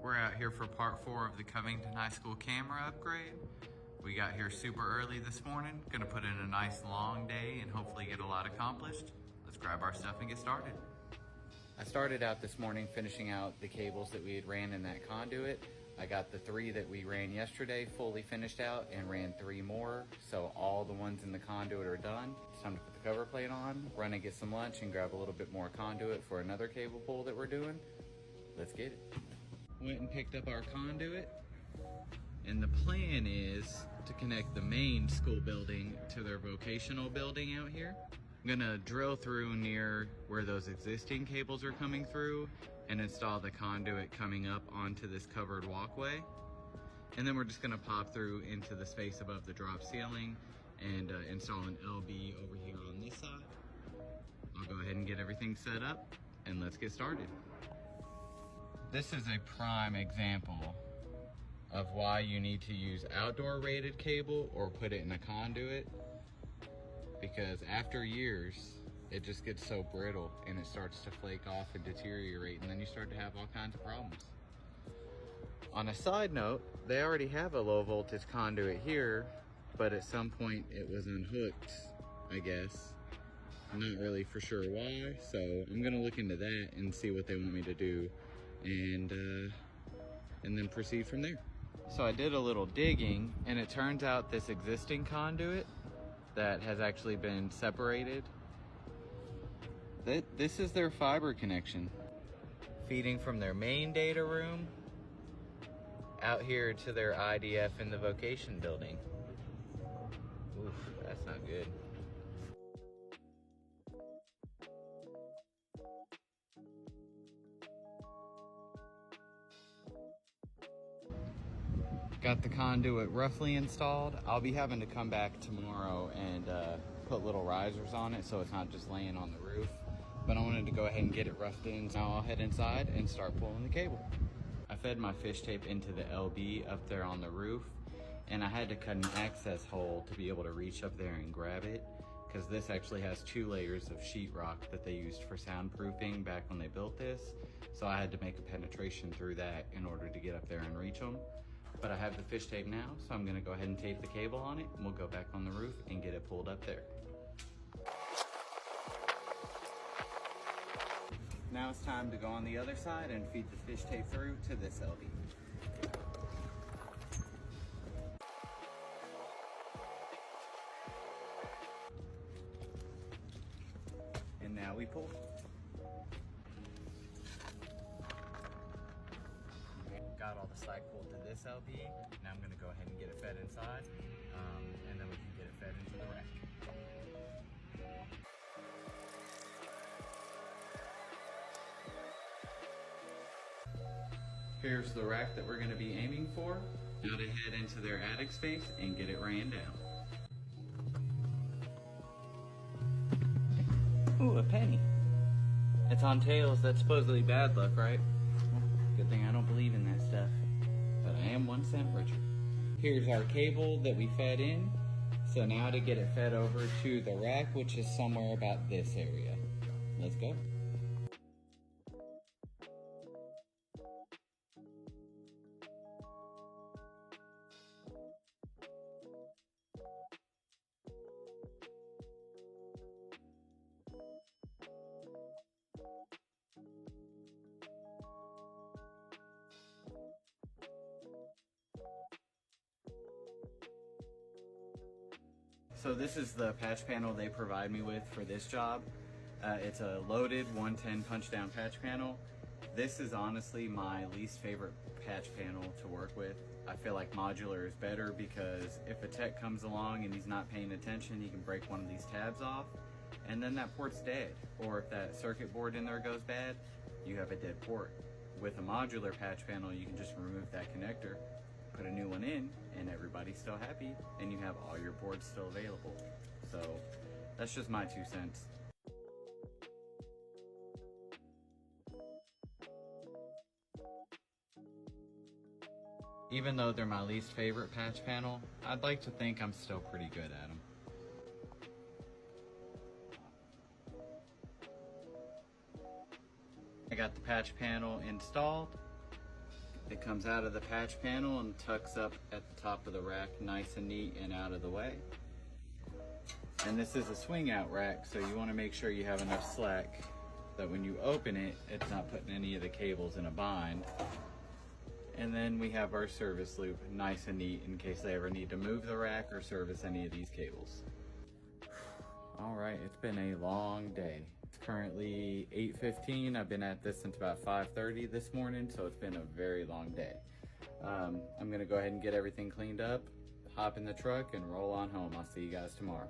We're out here for part 4 of the Covington High School camera upgrade. We got here super early this morning. Gonna put in a nice long day and hopefully get a lot accomplished. Let's grab our stuff and get started. I started out this morning finishing out the cables that we had ran in that conduit. I got the 3 that we ran yesterday fully finished out and ran 3 more. So all the ones in the conduit are done. It's time to put the cover plate on, run and get some lunch and grab a little bit more conduit for another cable pull that we're doing. Let's get it. Went and picked up our conduit, and the plan is to connect the main school building to their vocational building out here. I'm gonna drill through near where those existing cables are coming through and install the conduit coming up onto this covered walkway. And then we're just gonna pop through into the space above the drop ceiling and install an LB over here on this side. I'll go ahead and get everything set up and let's get started. This is a prime example of why you need to use outdoor rated cable or put it in a conduit, because after years it just gets so brittle and it starts to flake off and deteriorate, and then you start to have all kinds of problems. On a side note, they already have a low voltage conduit here, but at some point it was unhooked, I guess. I'm not really for sure why, so I'm gonna look into that and see what they want me to do and then proceed from there. So I did a little digging and it turns out this existing conduit that has actually been separated, this is their fiber connection feeding from their main data room out here to their IDF in the vocation building. Oof, that's not good. Got the conduit roughly installed. I'll be having to come back tomorrow and put little risers on it so it's not just laying on the roof. But I wanted to go ahead and get it roughed in. So now I'll head inside and start pulling the cable. I fed my fish tape into the LB up there on the roof, and I had to cut an access hole to be able to reach up there and grab it, because this actually has 2 layers of sheetrock that they used for soundproofing back when they built this. So I had to make a penetration through that in order to get up there and reach them. But I have the fish tape now, so I'm gonna go ahead and tape the cable on it, and we'll go back on the roof and get it pulled up there. Now it's time to go on the other side and feed the fish tape through to this LB. And now we pull. Got all the slack pulled to this LB. Now I'm gonna go ahead and get it fed inside, and then we can get it fed into the rack. Here's the rack that we're gonna be aiming for. Now to head into their attic space and get it ran down. Ooh, a penny. It's on tails, that's supposedly bad luck, right? Good thing I don't believe in that stuff, but I am 1 cent richer. Here's our cable that we fed in. So now to get it fed over to the rack, which is somewhere about this area. Let's go. So this is the patch panel they provide me with for this job. It's a loaded 110 punch down patch panel. This is honestly my least favorite patch panel to work with. I feel like modular is better because if a tech comes along and he's not paying attention, he can break one of these tabs off and then that port's dead. Or if that circuit board in there goes bad, you have a dead port. With a modular patch panel, you can just remove that connector, put a new one in, and everybody's still happy, and you have all your ports still available. So that's just my 2 cents. Even though they're my least favorite patch panel, I'd like to think I'm still pretty good at them. I got the patch panel installed. It comes out of the patch panel and tucks up at the top of the rack, nice and neat and out of the way. And this is a swing out rack, so you want to make sure you have enough slack that when you open it, it's not putting any of the cables in a bind. And then we have our service loop, nice and neat in case they ever need to move the rack or service any of these cables. All right, it's been a long day. It's currently 8:15. I've been at this since about 5:30 this morning, so it's been a very long day. I'm gonna go ahead and get everything cleaned up, hop in the truck, and roll on home. I'll see you guys tomorrow.